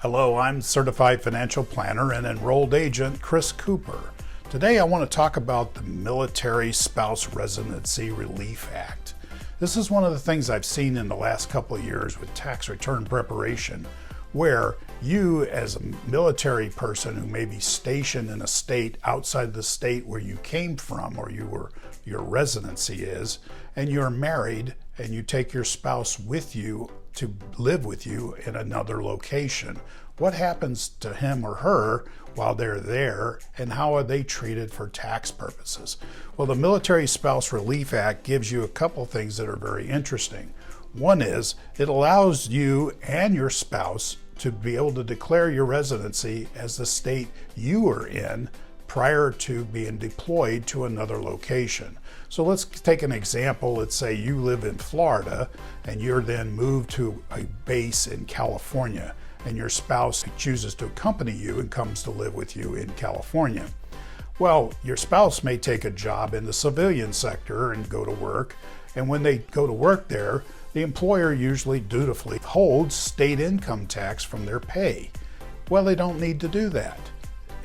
Hello, I'm Certified Financial Planner and Enrolled Agent Chris Cooper. Today I want to talk about the Military Spouse Residency Relief Act. This is one of the things I've seen in the last couple of years with tax return preparation, where you as a military person who may be stationed in a state outside the state where you came from or your residency is, and you're married and you take your spouse with you to live with you in another location. What happens to him or her while they're there, and how are they treated for tax purposes? Well, the Military Spouse Relief Act gives you a couple things that are very interesting. One is it allows you and your spouse to be able to declare your residency as the state you were in prior to being deployed to another location. So let's take an example. Let's say you live in Florida and you're then moved to a base in California, and your spouse chooses to accompany you and comes to live with you in California. Well, your spouse may take a job in the civilian sector and go to work, and when they go to work there, the employer usually dutifully holds state income tax from their pay. Well, they don't need to do that.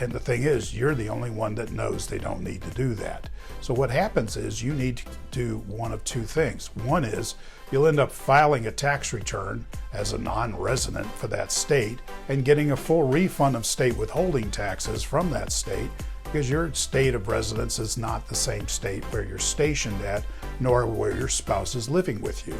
And the thing is, you're the only one that knows they don't need to do that. So what happens is you need to do one of two things. One is you'll end up filing a tax return as a non-resident for that state and getting a full refund of state withholding taxes from that state, because your state of residence is not the same state where you're stationed at, nor where your spouse is living with you.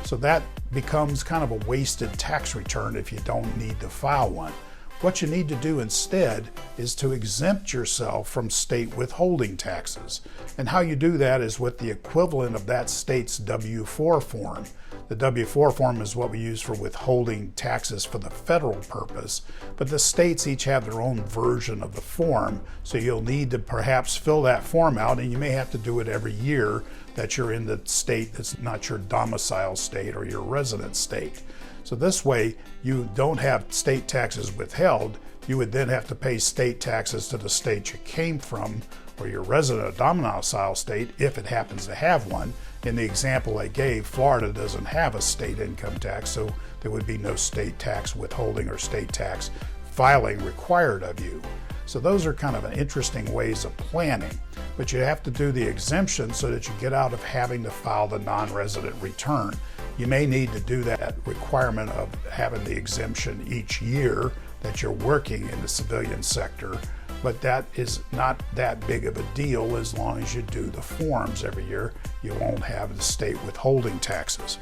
So that becomes kind of a wasted tax return if you don't need to file one. What you need to do instead is to exempt yourself from state withholding taxes. And how you do that is with the equivalent of that state's W-4 form. The W-4 form is what we use for withholding taxes for the federal purpose, but the states each have their own version of the form, so you'll need to perhaps fill that form out, and you may have to do it every year that you're in the state that's not your domicile state or your resident state. So this way, you don't have state taxes withheld. You would then have to pay state taxes to the state you came from, or your resident or domicile state, if it happens to have one. In the example I gave, Florida doesn't have a state income tax, so there would be no state tax withholding or state tax filing required of you. So those are kind of an interesting ways of planning, but you have to do the exemption so that you get out of having to file the non-resident return. You may need to do that requirement of having the exemption each year that you're working in the civilian sector, but that is not that big of a deal as long as you do the forms every year. You won't have the state withholding taxes.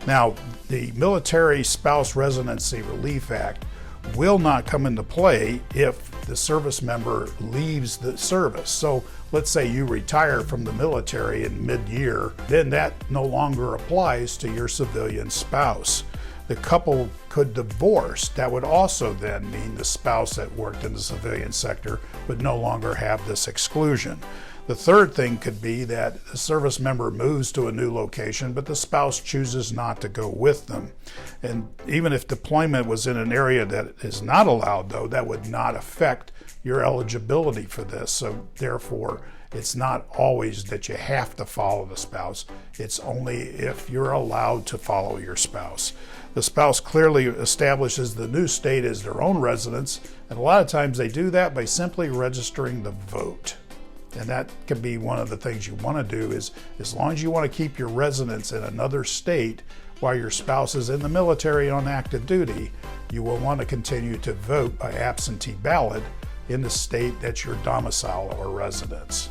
Now, the Military Spouse Residency Relief Act will not come into play if the service member leaves the service. So let's say you retire from the military in mid-year, then that no longer applies to your civilian spouse. The couple could divorce. That would also then mean the spouse that worked in the civilian sector would no longer have this exclusion. The third thing could be that the service member moves to a new location, but the spouse chooses not to go with them. And even if deployment was in an area that is not allowed, though, that would not affect your eligibility for this. So therefore, it's not always that you have to follow the spouse. It's only if you're allowed to follow your spouse. The spouse clearly establishes the new state as their own residence, and a lot of times they do that by simply registering the vote. And that can be one of the things you want to do, is as long as you want to keep your residence in another state while your spouse is in the military on active duty, you will want to continue to vote by absentee ballot in the state that's your domicile or residence.